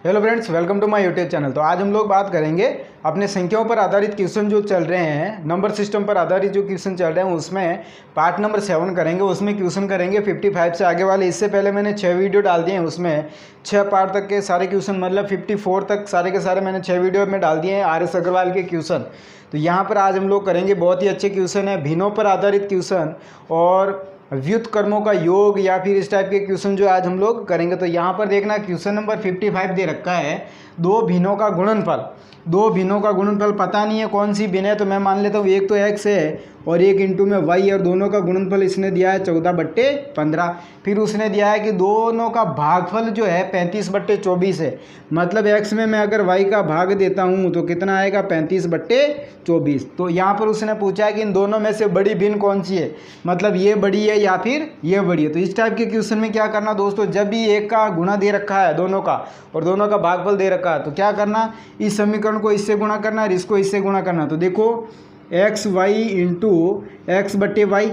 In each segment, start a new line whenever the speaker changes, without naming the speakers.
Hello friends, welcome to my YouTube channel. तो आज हम लोग बात करेंगे अपने संख्याओं पर आधारित क्वेश्चन जो चल रहे हैं, नंबर सिस्टम पर आधारित जो क्वेश्चन चल रहे हैं उसमें पार्ट नंबर 7 करेंगे। उसमें क्वेश्चन करेंगे 55 से आगे वाले। इससे पहले मैंने 6 वीडियो डाल दिए हैं, उसमें 6 पार्ट तक के सारे क्वेश्चन, मतलब 54 तक सारे के सारे मैंने 6 वीडियो में डाल दिए हैं RS अग्रवाल के क्वेश्चन। तो यहाँ पर आज हम लोग करेंगे बहुत ही अच्छे क्वेश्चन है, भिन्नों पर आधारित क्वेश्चन और व्युत्क्रमों का योग या फिर इस टाइप के क्वेश्चन जो आज हम लोग करेंगे। तो यहाँ पर देखना क्वेश्चन नंबर 55 दे रखा है, दो भिन्नों का गुणनफल। दो भिन्नों का गुणनफल पता नहीं है कौन सी भिन्न है, तो मैं मान लेता हूँ एक तो x है और एक इंटू में y, और दोनों का गुणनफल इसने दिया है 14/15। फिर उसने दिया है कि दोनों का भागफल जो है 35/24 है। मतलब x में मैं अगर y का भाग देता हूँ तो कितना आएगा, 35/24। तो यहाँ पर उसने पूछा है कि इन दोनों में से बड़ी भिन्न कौन सी है, मतलब ये बड़ी है या फिर ये बड़ी है। तो इस टाइप के क्वेश्चन में क्या करना दोस्तों, जब भी एक का गुणा दे रखा है दोनों का और दोनों का भागफल दे रखा है, तो क्या करना, इस समीकरण को इससे गुणा करना और इसको इससे गुणा करना। तो देखो एक्स वाई इंटू एक्स बट्टे वाई,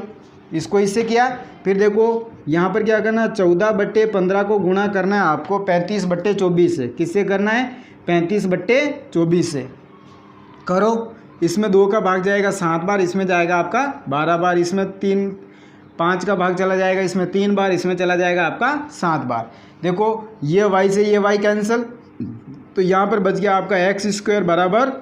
इसको इससे किया। फिर देखो यहाँ पर क्या करना, 14/15 को गुणा करना है आपको 35/24 से। किससे करना है, 35/24 से करो। इसमें 2 का भाग जाएगा 7 बार, इसमें जाएगा आपका 12 बार, इसमें 5 का भाग चला जाएगा, इसमें 3 बार, इसमें चला जाएगा आपका 7 बार। देखो ये y से ये y कैंसिल, तो यहाँ पर बच गया आपका x² बराबर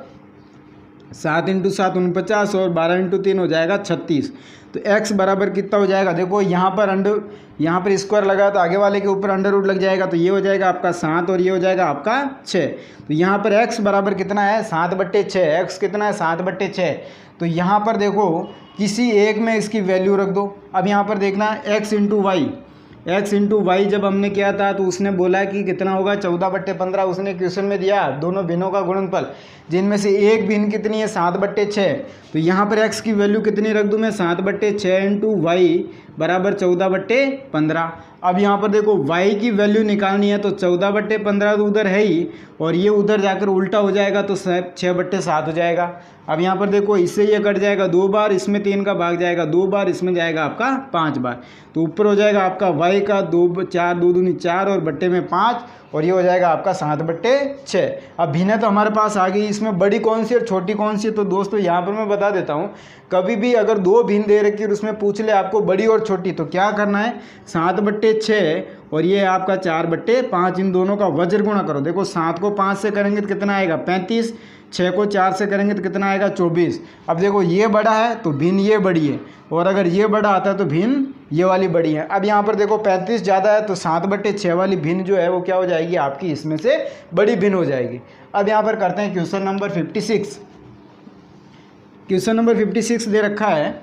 7 × 7 49 और 12 × 3 हो जाएगा 36। तो x बराबर कितना हो जाएगा, देखो यहाँ पर स्क्वायर लगा तो आगे वाले के ऊपर अंडर रूट लग जाएगा, तो ये हो जाएगा आपका 7 और ये हो जाएगा आपका 6। तो यहाँ पर x बराबर कितना है, 7/6। x कितना है, 7/6। तो यहाँ पर देखो किसी एक में इसकी वैल्यू रख दो। अब यहाँ पर देखना x इंटू वाई जब हमने किया था तो उसने बोला कि कितना होगा, 14/15 उसने क्वेश्चन में दिया, दोनों भिन्नों का गुणनफल, जिनमें से एक भिन्न कितनी है, 7/6। तो यहाँ पर x की वैल्यू कितनी रख दूँ मैं, 7/6 इंटू वाई बराबर 14/15। अब यहाँ पर देखो y की वैल्यू निकालनी है, तो 14/15 तो उधर है ही और ये उधर जाकर उल्टा हो जाएगा तो 6/7 हो जाएगा। अब यहाँ पर देखो इससे ये कट जाएगा 2 बार, इसमें 3 का भाग जाएगा 2 बार, इसमें जाएगा आपका 5 बार। तो ऊपर हो जाएगा आपका y का 2 4 2 दूनी 4 और बट्टे में 5, और ये हो जाएगा आपका 7/6। अब भिन्न तो हमारे पास आ गई, इसमें बड़ी कौन सी और छोटी कौन सी है। तो दोस्तों यहाँ पर मैं बता देता हूँ, कभी भी अगर दो भिन्न दे रखी और उसमें पूछ ले आपको बड़ी और छोटी, तो क्या करना है, 7/6 और ये आपका 4/5, इन दोनों का वज्र गुणा करो। देखो 7 को 5 से करेंगे तो कितना आएगा, 35, 6 को 4 से करेंगे तो कितना आएगा, 24। अब देखो ये बड़ा है तो भिन्न ये बड़ी है, और अगर ये बड़ा आता है तो भिन्न ये वाली बड़ी है। अब यहाँ पर देखो 35 ज़्यादा है तो 7/6 वाली भिन्न जो है वो क्या हो जाएगी, आपकी इसमें से बड़ी भिन्न हो जाएगी। अब यहाँ पर करते हैं क्वेश्चन नंबर 56। क्वेश्चन नंबर 56 दे रखा है,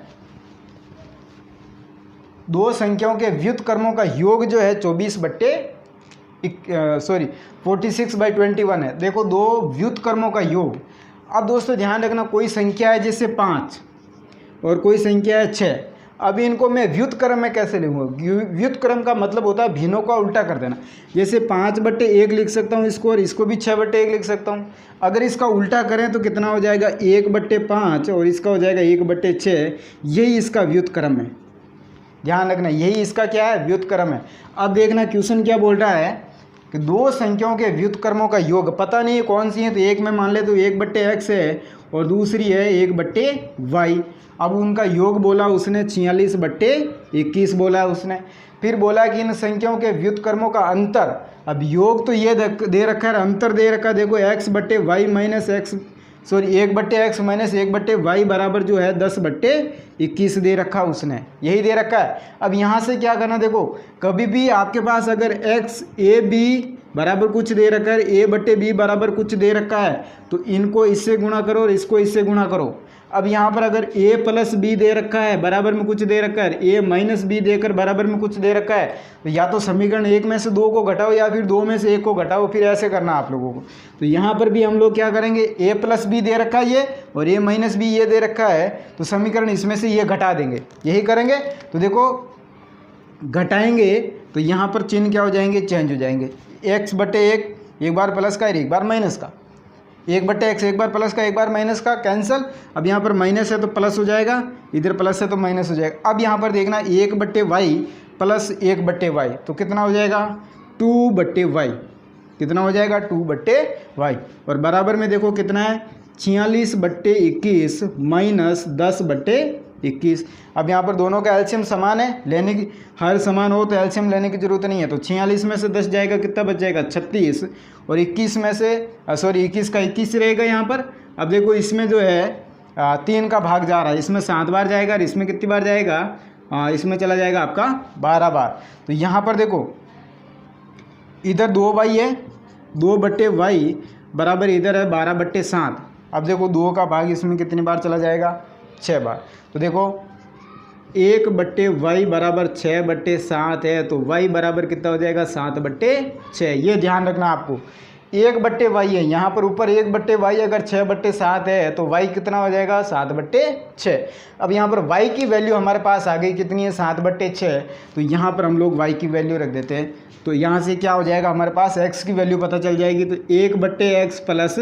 दो संख्याओं के व्युत्क्रमों का योग जो है 46/21 है। देखो दो व्युत्क्रमों का योग। अब दोस्तों ध्यान रखना, कोई संख्या है जैसे 5 और कोई संख्या है 6। अब इनको मैं व्युत्क्रम में कैसे लिखूँगा, व्युत्क्रम का मतलब होता है भिन्नों का उल्टा कर देना। जैसे 5/1 लिख सकता हूँ इसको, और इसको भी 6/1 लिख सकता हूँ। अगर इसका उल्टा करें तो कितना हो जाएगा, 1/5 और इसका हो जाएगा 1/6। यही इसका व्युत्क्रम है, ध्यान रखना, यही इसका क्या है, व्युत्क्रम है। अब देखना क्वेश्चन क्या बोल रहा है कि दो संख्याओं के व्युत्क्रमों का योग पता नहीं है कौन सी है। तो एक में मान ले तो 1/x है और दूसरी है 1/y। अब उनका योग बोला उसने 46/21 बोला उसने। फिर बोला कि इन संख्याओं के व्युत्क्रमों का अंतर, अब योग तो ये दे रखा है, अंतर दे रखा है, देखो 1/x माइनस 1/y बराबर जो है 10/21 दे रखा उसने, यही दे रखा है। अब यहाँ से क्या करना, देखो कभी भी आपके पास अगर x a b बराबर कुछ दे रखा है, a/b बराबर कुछ दे रखा है, तो इनको इससे गुणा करो और इसको इससे गुणा करो। अब यहाँ पर अगर a + b दे रखा है, बराबर में कुछ दे रखा है, a - b देकर बराबर में कुछ दे रखा है, तो या तो समीकरण 1 में से 2 को घटाओ या फिर 2 में से 1 को घटाओ, फिर ऐसे करना आप लोगों को। तो यहाँ पर भी हम लोग क्या करेंगे, a + b दे रखा है ये और a - b ये दे रखा है, तो समीकरण इसमें से ये घटा देंगे, यही करेंगे। तो देखो घटाएंगे तो यहाँ पर चिन्ह क्या हो जाएंगे, चेंज हो जाएंगे। x/1 एक बार प्लस का एक बार माइनस का, 1/x एक बार प्लस का एक बार माइनस का, कैंसिल। अब यहाँ पर माइनस है तो प्लस हो जाएगा, इधर प्लस है तो माइनस हो जाएगा। अब यहाँ पर देखना 1/y प्लस 1/y तो कितना हो जाएगा, 2/y। कितना हो जाएगा 2/y। और बराबर में देखो कितना है 46/21 माइनस 10/21। अब यहाँ पर दोनों का एलसीएम समान है, लेने की हर समान हो तो एलसीएम लेने की जरूरत नहीं है। तो 46 में से 10 जाएगा, कितना बच जाएगा 36, और 21 में से 21 का 21 रहेगा यहाँ पर। अब देखो इसमें जो है 3 का भाग जा रहा है, इसमें 7 बार जाएगा और इसमें कितनी बार जाएगा, इसमें चला जाएगा आपका 12 बार। तो यहाँ पर देखो इधर 2y है, 2/y बराबर इधर है 12/7। अब देखो 2 का भाग इसमें कितनी बार चला जाएगा, 6 बार। तो देखो 1/y बराबर 6/7 है, तो y बराबर कितना हो जाएगा 7/6। ये ध्यान रखना आपको, 1/y है यहाँ पर, ऊपर 1/y अगर 6/7 है तो y कितना हो जाएगा 7/6। अब यहाँ पर y की वैल्यू हमारे पास आ गई, कितनी है 7/6। तो यहाँ पर हम लोग y की वैल्यू रख देते हैं। तो यहाँ से क्या हो जाएगा हमारे पास x की वैल्यू पता चल जाएगी। तो 1/x प्लस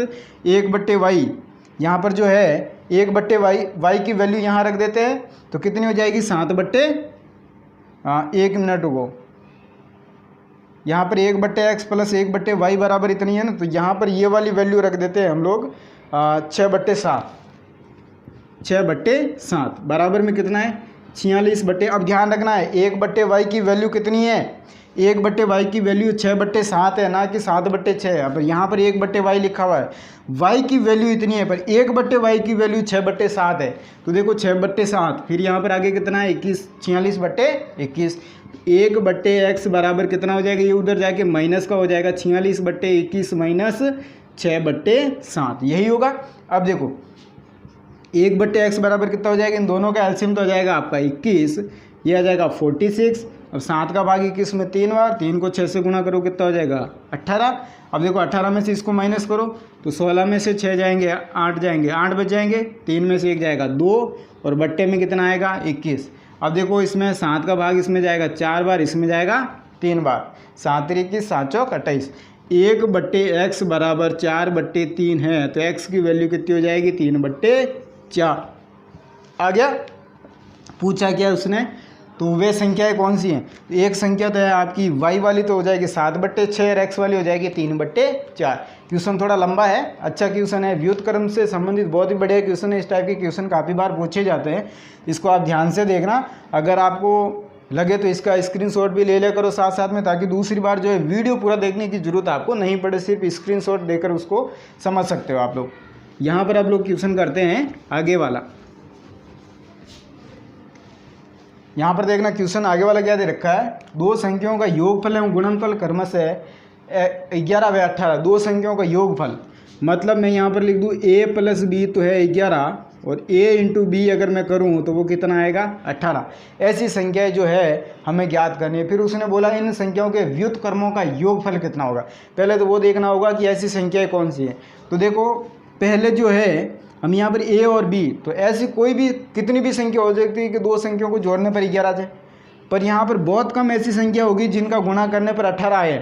1/y, यहाँ पर जो है 1/y की वैल्यू यहाँ रख देते हैं, तो कितनी हो जाएगी 1 मिनट रुको, यहाँ पर 1/x प्लस 1/y बराबर इतनी है ना, तो यहाँ पर ये वाली वैल्यू रख देते हैं हम लोग 6/7 बराबर में कितना है 46 अब ध्यान रखना है 1/y की वैल्यू कितनी है, 1/y की वैल्यू 6/7 है, ना कि 7/6 है। अब यहाँ पर 1/y लिखा हुआ है, y की वैल्यू इतनी है, पर 1/y की वैल्यू 6/7 है। तो देखो 6/7, फिर यहाँ पर आगे कितना है 46/21। 1/x बराबर कितना हो जाएगा, ये उधर जाके माइनस का हो जाएगा 46/21 माइनस 6/7, यही होगा। अब देखो 1/x बराबर कितना हो जाएगा, इन दोनों का एलसीएम तो हो जाएगा आपका 21, ये आ जाएगा 46। अब 7 का भाग 21 में 3 बार, 3 को 6 से गुना करो कितना हो जाएगा 18। अब देखो 18 में से इसको माइनस करो तो 16 में से 6 जाएंगे 8 जाएंगे, 8 बच जाएंगे, 3 में से 1 जाएगा 2, और बट्टे में कितना आएगा 21। अब देखो इसमें 7 का भाग इसमें जाएगा 4 बार, इसमें जाएगा 3 बार, 7 21 7 चौक 28। 1/x बराबर 4/3 है, तो x की वैल्यू कितनी हो जाएगी 3/4। आ गया, पूछा क्या उसने, तो वे संख्याएं कौन सी हैं। तो एक संख्या तो है आपकी y वाली, तो हो जाएगी 7/6 और x वाली हो जाएगी 3/4। क्वेश्चन थोड़ा लंबा है, अच्छा क्वेश्चन है, व्युत्क्रम से संबंधित बहुत ही बढ़िया क्वेश्चन है। इस टाइप के क्वेश्चन काफ़ी बार पूछे जाते हैं, इसको आप ध्यान से देखना। अगर आपको लगे तो इसका स्क्रीनशॉट भी ले लिया करो साथ साथ में, ताकि दूसरी बार जो है वीडियो पूरा देखने की जरूरत आपको नहीं पड़े, सिर्फ स्क्रीनशॉट देकर उसको समझ सकते हो आप लोग। यहाँ पर आप लोग क्वेश्चन करते हैं आगे वाला। यहाँ पर देखना क्वेश्चन आगे वाला क्या दे रखा है, दो संख्याओं का योगफल एवं गुणनफल क्रमश है 11 व 18। दो संख्याओं का योगफल मतलब मैं यहाँ पर लिख दूँ a + b तो है 11, और a × b अगर मैं करूँ तो वो कितना आएगा 18। ऐसी संख्याएं जो है हमें ज्ञात करनी है। फिर उसने बोला इन संख्याओं के व्युत्क्रमों का योगफल कितना होगा। पहले तो वो देखना होगा कि ऐसी संख्याएं कौन सी हैं। तो देखो पहले जो है हम यहाँ पर a और b, तो ऐसी कोई भी कितनी भी संख्या हो सकती है कि दो संख्याओं को जोड़ने पर 11 आ जाए, पर यहाँ पर बहुत कम ऐसी संख्या होगी जिनका गुणा करने पर 18 आए।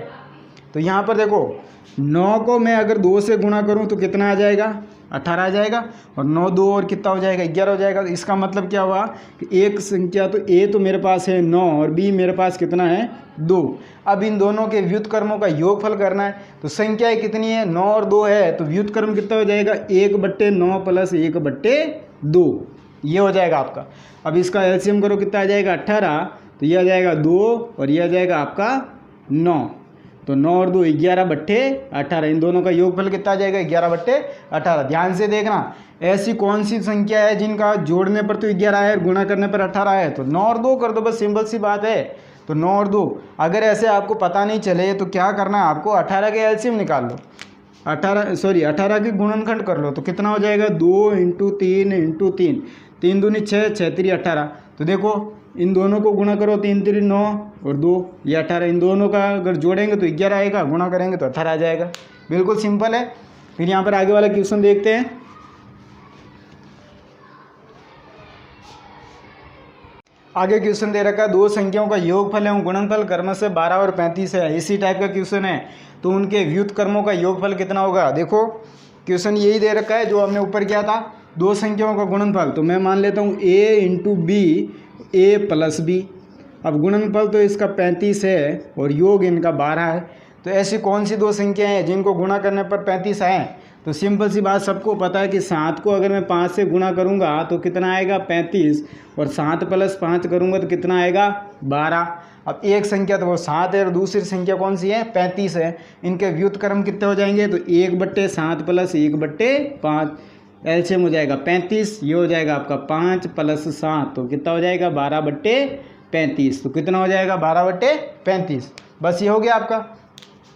तो यहाँ पर देखो 9 को मैं अगर 2 से गुणा करूँ तो कितना आ जाएगा 18 आ जाएगा, और 9 2 और कितना हो जाएगा 11 हो जाएगा। तो इसका मतलब क्या हुआ कि एक संख्या तो a तो मेरे पास है 9 और b मेरे पास कितना है 2। अब इन दोनों के व्युत्क्रमों का योगफल करना है। तो संख्याएं कितनी है 9 और 2 है, तो व्युत्क्रम कितना हो जाएगा 1/9 + 1/2, ये हो जाएगा आपका। अब इसका एलसीएम करो कितना आ जाएगा 18, तो ये आ जाएगा 2 और ये आ जाएगा आपका 9। तो 9 और 2 11/18, इन दोनों का योगफल कितना आ जाएगा 11/18। ध्यान से देखना ऐसी कौन सी संख्या है जिनका जोड़ने पर तो 11 है और गुणा करने पर 18 है। तो 9 और 2 कर दो, बस सिंपल सी बात है। तो 9 और 2 अगर ऐसे आपको पता नहीं चले तो क्या करना है आपको 18 के एलसीएम निकाल लो, 18 के गुणनखंड कर लो, तो कितना हो जाएगा 2 × 3 × 3, 3 दूनी 6, 6 3 18। तो देखो इन दोनों को गुणा करो, 3 3 9 और 2 ये 18, इन दोनों का अगर जोड़ेंगे तो 11 आएगा, गुणा करेंगे तो 18 आ जाएगा। बिल्कुल सिंपल है। फिर यहाँ पर आगे वाला क्वेश्चन देखते हैं। आगे क्वेश्चन दे रखा है दो संख्याओं का योगफल एवं गुणनफल क्रमश 12 और 35 है। इसी टाइप का क्वेश्चन है, तो उनके व्युत्क्रमों का योगफल कितना होगा। देखो क्वेश्चन यही दे रखा है जो हमने ऊपर किया था, दो संख्याओं का गुणनफल। तो मैं मान लेता हूँ a × b a + b। अब गुणनफल तो इसका 35 है और योग इनका 12 है, तो ऐसी कौन सी दो संख्याएं हैं जिनको गुणा करने पर 35 आए? तो सिंपल सी बात, सबको पता है कि 7 को अगर मैं 5 से गुणा करूंगा तो कितना आएगा 35, और 7 + 5 करूंगा तो कितना आएगा 12। अब एक संख्या तो वो 7 है और दूसरी संख्या कौन सी है 35 है। इनके व्युत्क्रम कितने हो जाएंगे? तो 1/7 + 1/5 एलसीएम हो जाएगा 35। ये हो जाएगा आपका 5 + 7 तो कितना हो जाएगा 12/35। तो कितना हो जाएगा 12/35। बस ये हो गया आपका,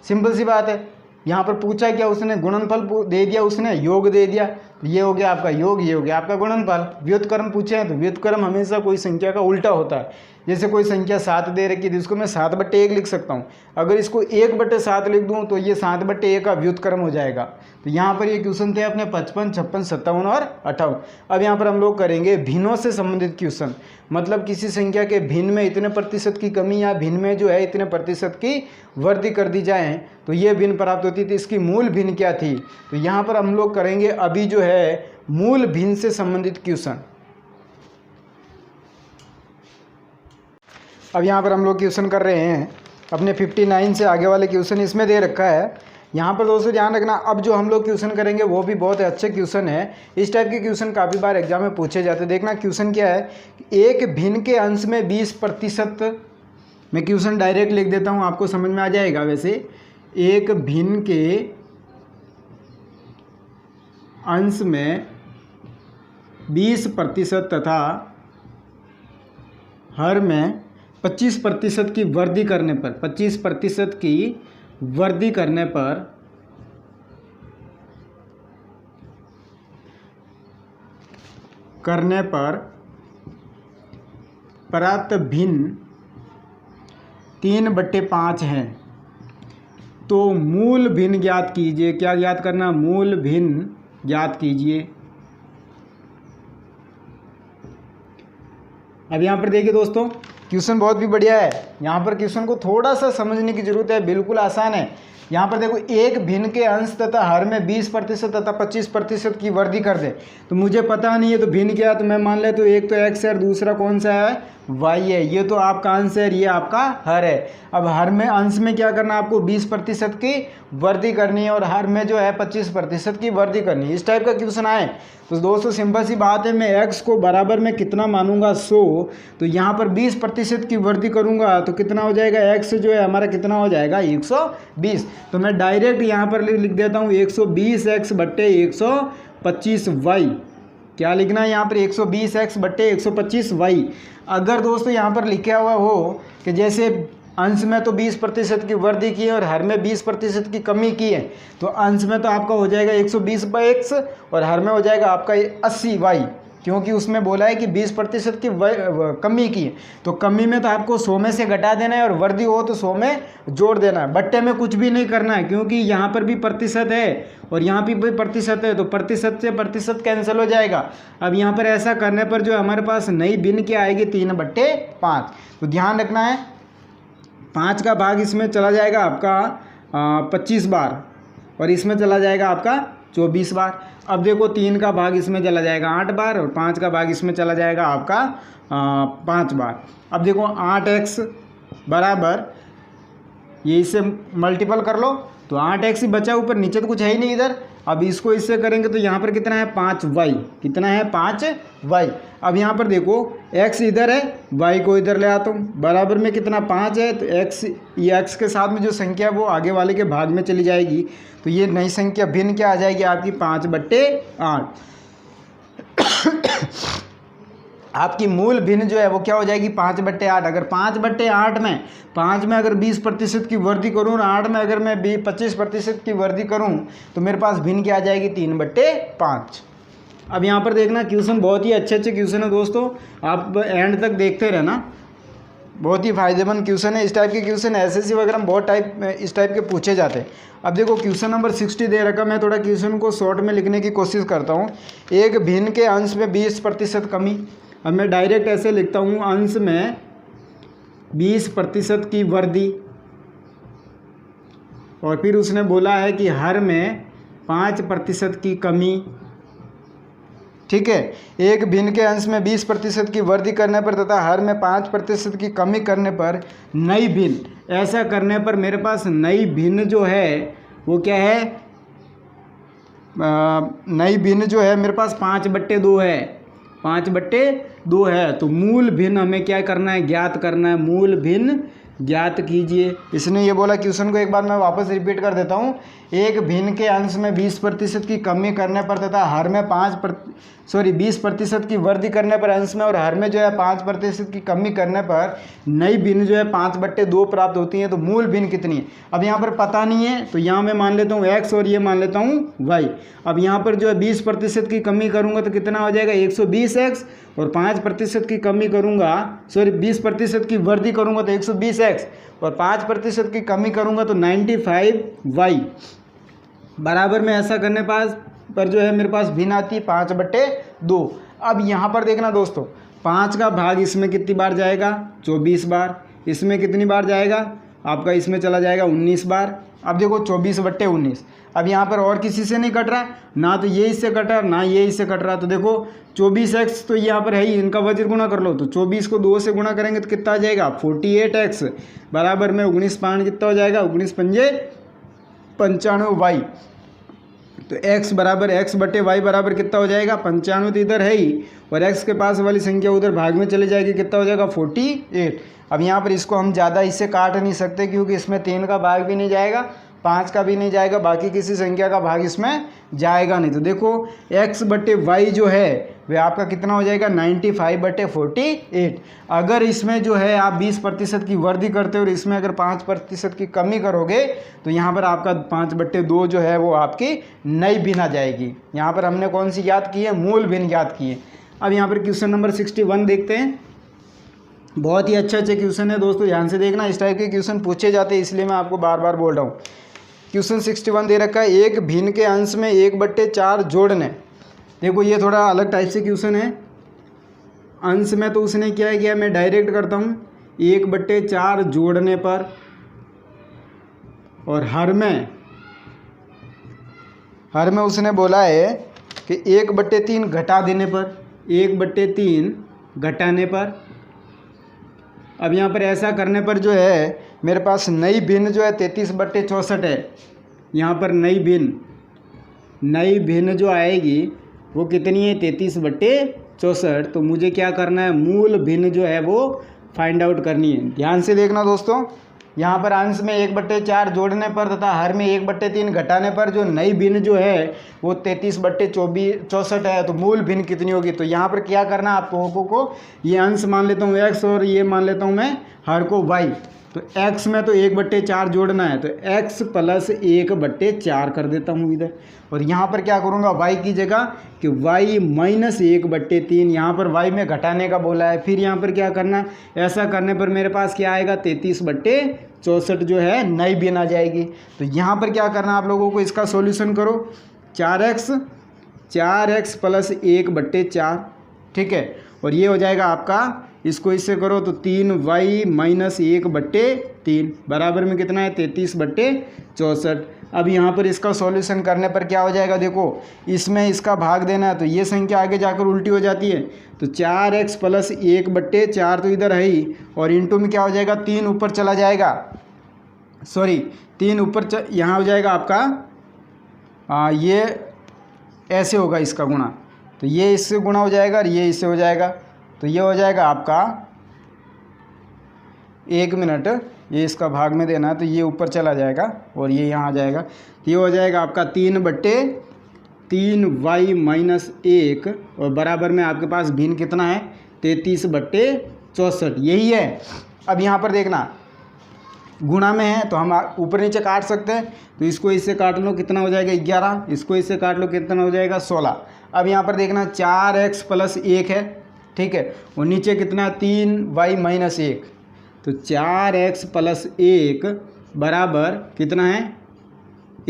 सिंपल सी बात है। यहाँ पर पूछा क्या उसने? गुणनफल दे दिया उसने, योग दे दिया, तो ये हो गया आपका योग, ये हो गया आपका गुणनफल। व्युत्क्रम पूछे हैं तो व्युत्क्रम हमेशा कोई संख्या का उल्टा होता है। जैसे कोई संख्या 7 दे रखी है तो इसको मैं 7/1 लिख सकता हूँ। अगर इसको 1/7 लिख दूँ तो ये 7/1 का व्युत्क्रम हो जाएगा। तो यहाँ पर ये क्वेश्चन थे अपने 55, 56, 57 और 58। अब यहाँ पर हम लोग करेंगे भिन्नों से संबंधित क्वेश्चन, मतलब किसी संख्या के भिन्न में इतने प्रतिशत की कमी या भिन्न में जो है इतने प्रतिशत की वृद्धि कर दी जाए तो ये भिन्न प्राप्त होती थी, इसकी मूल भिन्न क्या थी? तो यहाँ पर हम लोग करेंगे अभी जो है मूल भिन्न से संबंधित क्वेश्चन। अब यहाँ पर हम लोग क्वेश्चन कर रहे हैं अपने 59 से आगे वाले क्वेश्चन इसमें दे रखा है। यहाँ पर दोस्तों ध्यान रखना, अब जो हम लोग क्वेश्चन करेंगे वो भी बहुत अच्छे क्वेश्चन है। इस टाइप के क्वेश्चन काफ़ी बार एग्जाम में पूछे जाते हैं। देखना क्वेश्चन क्या है, एक भिन्न के अंश में 20%, मैं क्वेश्चन डायरेक्ट लिख देता हूँ, आपको समझ में आ जाएगा। वैसे एक भिन्न के अंश में 20% तथा हर में 25% की वृद्धि करने पर, 25% की वृद्धि करने पर प्राप्त भिन्न 3/5 है। तो मूल भिन्न ज्ञात कीजिए। क्या ज्ञात करना? मूल भिन्न ज्ञात कीजिए। अब यहाँ पर देखिए दोस्तों, क्वेश्चन बहुत भी बढ़िया है। यहाँ पर क्वेश्चन को थोड़ा सा समझने की जरूरत है, बिल्कुल आसान है। यहाँ पर देखो, एक भिन्न के अंश तथा हर में 20% तथा 25% की वृद्धि कर दे। तो मुझे पता नहीं है तो भिन्न क्या है, तो मैं मान ले तो एक तो x है और दूसरा कौन सा है y है। ये तो आपका अंश है, ये आपका हर है। अब हर में अंश में क्या करना, आपको 20% की वृद्धि करनी है और हर में जो है 25% की वृद्धि करनी है। इस टाइप का क्वेश्चन आए तो दोस्तों सिंपल सी बात है, मैं x को बराबर में कितना मानूंगा 100, तो यहाँ पर 20% की वृद्धि करूंगा तो कितना हो जाएगा, x जो है हमारा कितना हो जाएगा 120। तो मैं डायरेक्ट यहाँ पर लिख देता हूँ 120x/125y। क्या लिखना है यहाँ पर 120x/125y। अगर दोस्तों यहाँ पर लिखा हुआ हो कि जैसे अंश में तो 20% की वृद्धि की है और हर में 20% की कमी की है, तो अंश में तो आपका हो जाएगा 120/x और हर में हो जाएगा आपका 80y, क्योंकि उसमें बोला है कि 20% की कमी की है। तो कमी में तो आपको 100 में से घटा देना है और वृद्धि हो तो 100 में जोड़ देना है। बट्टे में कुछ भी नहीं करना है, क्योंकि यहाँ पर भी प्रतिशत है और यहाँ भी प्रतिशत है, तो प्रतिशत से प्रतिशत कैंसिल हो जाएगा। अब यहाँ पर ऐसा करने पर जो हमारे पास नई भिन्न क्या आएगी 3/5। तो ध्यान रखना है, 5 का भाग इसमें चला जाएगा आपका 25 बार और इसमें चला जाएगा आपका 24 बार। अब देखो 3 का भाग इसमें चला जाएगा 8 बार और 5 का भाग इसमें चला जाएगा आपका 5 बार। अब देखो 8x बराबर, ये इससे मल्टीपल कर लो तो 8x ही बचा, ऊपर नीचे तो कुछ है ही नहीं इधर। अब इसको इससे करेंगे तो यहाँ पर कितना है 5y, कितना है 5y। अब यहाँ पर देखो x इधर है, y को इधर ले आता हूँ, बराबर में कितना 5 है, तो x, ये x के साथ में जो संख्या है वो आगे वाले के भाग में चली जाएगी। तो ये नई संख्या भिन्न क्या आ जाएगी आपकी 5/8। आपकी मूल भिन्न जो है वो क्या हो जाएगी 5/8। अगर 5/8 में 5 में अगर 20% की वृद्धि करूँ और 8 में अगर मैं 25% की वृद्धि करूँ तो मेरे पास भिन्न क्या आ जाएगी 3/5। अब यहाँ पर देखना क्वेश्चन बहुत ही अच्छे क्वेश्चन है दोस्तों, आप एंड तक देखते रहना, बहुत ही फायदेमंद क्वेश्चन है। इस टाइप के क्वेश्चन एसएससी वगैरह में बहुत इस टाइप के पूछे जाते हैं। अब देखो क्वेश्चन नंबर 60 दे रखा, मैं थोड़ा क्वेश्चन को शॉर्ट में लिखने की कोशिश करता हूँ। एक भिन्न के अंश में 20% कमी। अब मैं डायरेक्ट ऐसे लिखता हूँ, अंश में 20% की वृद्धि और फिर उसने बोला है कि हर में 5% की कमी। ठीक है। एक भिन्न के अंश में 20% की वृद्धि करने पर तथा हर में 5% की कमी करने पर नई भिन्न, ऐसा करने पर मेरे पास नई भिन्न जो है वो क्या है, नई भिन्न जो है मेरे पास 5/2 है, 5/2 है। तो मूल भिन्न हमें क्या करना है, ज्ञात करना है, मूल भिन्न ज्ञात कीजिए। इसने ये बोला, क्वेश्चन को एक बार मैं वापस रिपीट कर देता हूँ। एक भिन्न के अंश में 20% की कमी करने पर तथा हर में 20% की वृद्धि करने पर अंश में और हर में जो है 5% की कमी करने पर नई भिन्न जो है 5/2 प्राप्त होती है। तो मूल भिन्न कितनी है, अब यहाँ पर पता नहीं है, तो यहाँ मैं मान लेता हूँ x और ये मान लेता हूँ y। अब यहाँ पर जो है 20% की कमी करूँगा तो कितना हो जाएगा 120x, और 5% की कमी करूँगा, 20% की वृद्धि करूँगा तो 120x, और 5% की कमी करूँगा तो 95y। बराबर में ऐसा करने पर जो है मेरे पास भिन्न आती है 5/2। अब यहाँ पर देखना दोस्तों, 5 का भाग इसमें कितनी बार जाएगा, 24 बार। इसमें कितनी बार जाएगा आपका, इसमें चला जाएगा 19 बार। अब देखो 24/19। अब यहाँ पर और किसी से नहीं कट रहा, ना तो ये इससे कट रहा ना ये इससे कट रहा। तो देखो 24x तो यहाँ पर है ही, इनका वज्र गुणा कर लो। तो 24 को 2 से गुणा करेंगे तो कितना आ जाएगा 48x, बराबर में 19 5 कितना हो जाएगा 19 पंजे 95y। तो x बराबर x/y बराबर कितना हो जाएगा 95, तो इधर है ही, और x के पास वाली संख्या उधर भाग में चली जाएगी, कितना हो जाएगा 48। अब यहाँ पर इसको हम ज़्यादा इससे काट नहीं सकते, क्योंकि इसमें 3 का भाग भी नहीं जाएगा, 5 का भी नहीं जाएगा, बाकी किसी संख्या का भाग इसमें जाएगा नहीं। तो देखो x/y जो है वह आपका कितना हो जाएगा 95/48। अगर इसमें जो है आप 20% की वृद्धि करते हो और इसमें अगर 5% की कमी करोगे तो यहाँ पर आपका 5/2 जो है वो आपकी नई भिन्न आ जाएगी। यहाँ पर हमने कौन सी याद की है, मूल भिन्न याद की है। अब यहाँ पर क्वेश्चन नंबर 61 देखते हैं। बहुत ही अच्छे क्वेश्चन है दोस्तों, ध्यान से देखना। इस टाइप के क्वेश्चन पूछे जाते हैं, इसलिए मैं आपको बार बार बोल रहा हूँ। क्वेश्चन 61 दे रखा है, एक भिन्न के अंश में 1/4 जोड़ने। देखो ये थोड़ा अलग टाइप से क्वेश्चन है। अंश में तो उसने क्या किया, मैं डायरेक्ट करता हूँ 1/4 जोड़ने पर, और हर में उसने बोला है कि 1/3 घटा देने पर, 1/3 घटाने पर। अब यहाँ पर ऐसा करने पर जो है मेरे पास नई भिन्न जो है 33/64 है। यहाँ पर नई भिन्न जो आएगी वो कितनी है 33/64। तो मुझे क्या करना है, मूल भिन्न जो है वो फाइंड आउट करनी है। ध्यान से देखना दोस्तों, यहाँ पर अंश में 1/4 जोड़ने पर तथा हर में 1/3 घटाने पर जो नई भिन्न जो है वो 33/64 है। तो मूल भिन्न कितनी होगी, तो यहाँ पर क्या करना है आपको को ये अंश मान लेता हूँ x और ये मान लेता हूँ मैं हर को y। तो x में तो 1/4 जोड़ना है, तो x + 1/4 कर देता हूँ इधर, और यहाँ पर क्या करूँगा y की जगह कि y - 1/3। यहाँ पर y में घटाने का बोला है। फिर यहाँ पर क्या करना है, ऐसा करने पर मेरे पास क्या आएगा 33/64 जो है नई भिन्न आ जाएगी। तो यहाँ पर क्या करना आप लोगों को, इसका सॉल्यूशन करो, 4x + 1/4, ठीक है। और ये हो जाएगा आपका, इसको इससे करो तो 3y - 1/3 बराबर में कितना है 33/64। अब यहाँ पर इसका सॉल्यूशन करने पर क्या हो जाएगा, देखो इसमें इसका भाग देना है तो ये संख्या आगे जाकर उल्टी हो जाती है। तो 4x + 1/4 तो इधर है ही, और इंटू में क्या हो जाएगा 3 ऊपर चला जाएगा, 3 ऊपर यहाँ हो जाएगा आपका ये ऐसे होगा इसका गुणा, तो ये इससे गुणा हो जाएगा और ये इससे हो जाएगा। तो ये हो जाएगा आपका, 1 मिनट, ये इसका भाग में देना है तो ये ऊपर चला जाएगा और ये यहाँ आ जाएगा। ये हो जाएगा आपका 3/3y - 1, और बराबर में आपके पास भिन्न कितना है 33/64, यही है। अब यहाँ पर देखना गुणा में है तो हम ऊपर नीचे काट सकते हैं, तो इसको इससे काट लो कितना हो जाएगा 11, इसको इससे काट लो कितना हो जाएगा 16। अब यहाँ पर देखना 4x + 1 है, ठीक है, और नीचे कितना 3y - 1, तो 4x + 1 बराबर कितना है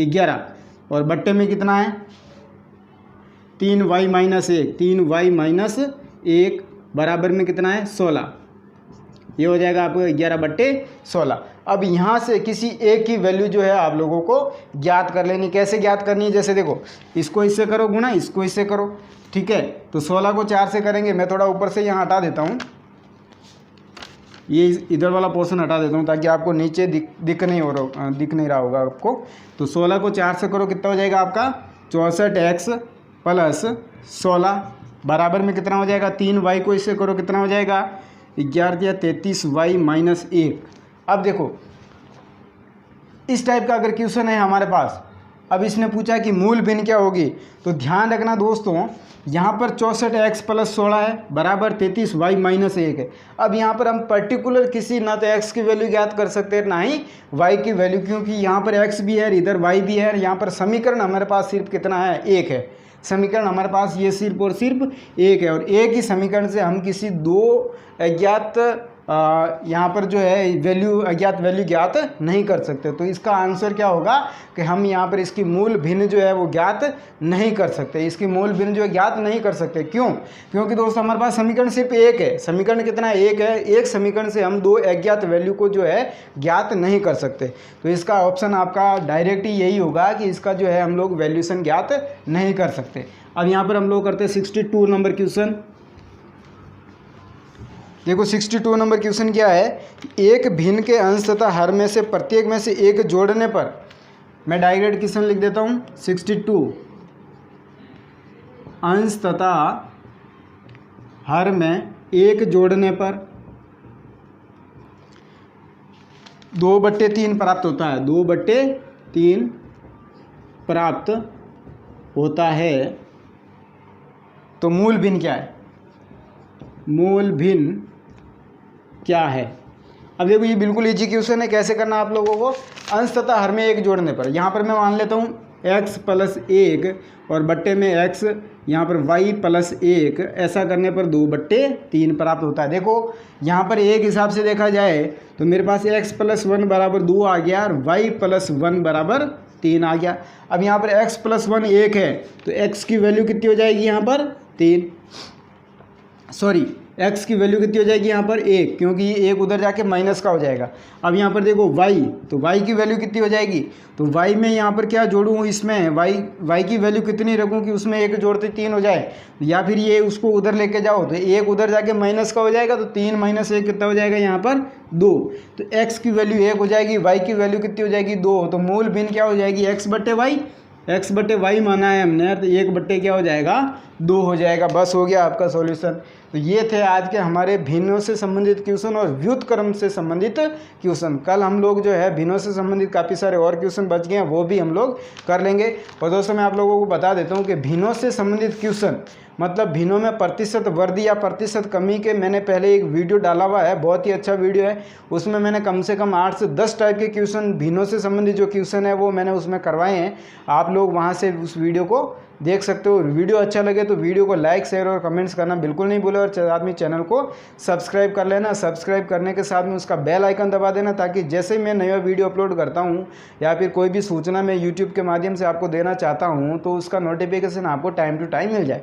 11, और बट्टे में कितना है 3y - 1, 3y - 1 बराबर में कितना है 16। ये हो जाएगा आपको 11/16। अब यहाँ से किसी एक की वैल्यू जो है आप लोगों को ज्ञात कर लेनी। कैसे ज्ञात करनी है, जैसे देखो इसको इससे करो गुणा, इसको इससे करो, ठीक है। तो 16 को 4 से करेंगे, मैं थोड़ा ऊपर से यहाँ हटा देता हूँ, ये इधर वाला पोर्शन हटा देता हूँ ताकि आपको नीचे दिख नहीं रहा होगा आपको। तो 16 को 4 से करो, कितना हो जाएगा आपका 64x प्लस 16 बराबर में कितना हो जाएगा 3y को इससे करो, कितना हो जाएगा 11 या 33y माइनस 1। अब देखो इस टाइप का अगर क्वेश्चन है हमारे पास, अब इसने पूछा कि मूल भिन्न क्या होगी, तो ध्यान रखना दोस्तों, यहाँ पर 64x प्लस 16 है बराबर 33y माइनस 1 है। अब यहाँ पर हम पर्टिकुलर किसी ना तो x की वैल्यू ज्ञात कर सकते हैं ना ही y की वैल्यू, क्योंकि यहाँ पर x भी है इधर y भी है। यहाँ पर समीकरण हमारे पास सिर्फ कितना है, एक है। समीकरण हमारे पास ये सिर्फ और सिर्फ एक है, और एक ही समीकरण से हम किसी दो अज्ञात यहाँ पर जो है अज्ञात वैल्यू ज्ञात नहीं कर सकते। तो इसका आंसर क्या होगा कि हम यहाँ पर इसकी मूल भिन्न जो है वो ज्ञात नहीं कर सकते। इसकी मूल भिन्न जो है ज्ञात नहीं कर सकते, क्यों? क्योंकि दोस्तों हमारे पास समीकरण सिर्फ एक है। समीकरण कितना है, एक है। एक समीकरण से हम दो अज्ञात वैल्यू को जो है ज्ञात नहीं कर सकते। तो इसका ऑप्शन आपका डायरेक्ट ही यही होगा कि इसका जो है हम लोग वैल्यूशन ज्ञात नहीं कर सकते। अब यहाँ पर हम लोग करते हैं 62 नंबर क्वेश्चन। देखो 62 नंबर क्वेश्चन क्या है, एक भिन्न के अंश तथा हर में से प्रत्येक में से एक जोड़ने पर, मैं डायरेक्ट क्वेश्चन लिख देता हूँ, 62 अंश तथा हर में एक जोड़ने पर 2/3 प्राप्त होता है। 2/3 प्राप्त होता है। तो मूल भिन्न क्या है, मूल भिन्न क्या है? अब देखो ये बिल्कुल इजी क्वेश्चन है। कैसे करना आप लोगों को, अंश तथा हर में एक जोड़ने पर, यहाँ पर मैं मान लेता हूँ x प्लस 1 और बट्टे में x, यहाँ पर y प्लस 1, ऐसा करने पर 2/3 प्राप्त होता है। देखो यहाँ पर एक हिसाब से देखा जाए तो मेरे पास x प्लस 1 बराबर 2 आ गया और y प्लस 1 बराबर 3 आ गया। अब यहाँ पर x प्लस 1 1 है, तो x की वैल्यू कितनी हो जाएगी यहाँ पर 3, सॉरी x की वैल्यू कितनी हो जाएगी यहाँ पर 1, क्योंकि ये एक उधर जाके माइनस का हो जाएगा। अब यहाँ पर देखो y, तो y की वैल्यू कितनी हो जाएगी, तो y में यहाँ पर क्या जोड़ूँ, इसमें y की वैल्यू कितनी रखूँ कि उसमें एक जोड़ते 3 हो जाए, या फिर ये उसको उधर लेके जाओ तो एक उधर जाके माइनस का हो जाएगा, तो 3 माइनस 1 कितना हो जाएगा यहाँ पर 2। तो x की वैल्यू 1 हो जाएगी, y की वैल्यू कितनी हो जाएगी 2। तो मूल भिन्न क्या हो जाएगी, x/y माना है हमने, तो 1 क्या हो जाएगा 2 हो जाएगा। बस हो गया आपका सॉल्यूशन। तो ये थे आज के हमारे भिन्नों से संबंधित क्वेश्चन और व्युत्क्रम से संबंधित क्वेश्चन। कल हम लोग जो है भिन्नों से संबंधित काफ़ी सारे और क्वेश्चन बच गए हैं, वो भी हम लोग कर लेंगे। और दोस्तों मैं आप लोगों को बता देता हूँ कि भिन्नों से संबंधित क्वेश्चन मतलब भिन्नों में प्रतिशत वृद्धि या प्रतिशत कमी के मैंने पहले एक वीडियो डाला हुआ है, बहुत ही अच्छा वीडियो है। उसमें मैंने कम से कम 8 से 10 टाइप के क्वेश्चन, भिन्नों से संबंधित जो क्वेश्चन है वो मैंने उसमें करवाए हैं। आप लोग वहाँ से उस वीडियो को देख सकते हो। वीडियो अच्छा लगे तो वीडियो को लाइक, शेयर और कमेंट्स करना बिल्कुल नहीं भूलें, और साथ में चैनल को सब्सक्राइब कर लेना। सब्सक्राइब करने के साथ में उसका बेल आइकन दबा देना, ताकि जैसे मैं नया वीडियो अपलोड करता हूँ या फिर कोई भी सूचना मैं यूट्यूब के माध्यम से आपको देना चाहता हूँ तो उसका नोटिफिकेशन आपको टाइम टू टाइम मिल जाए।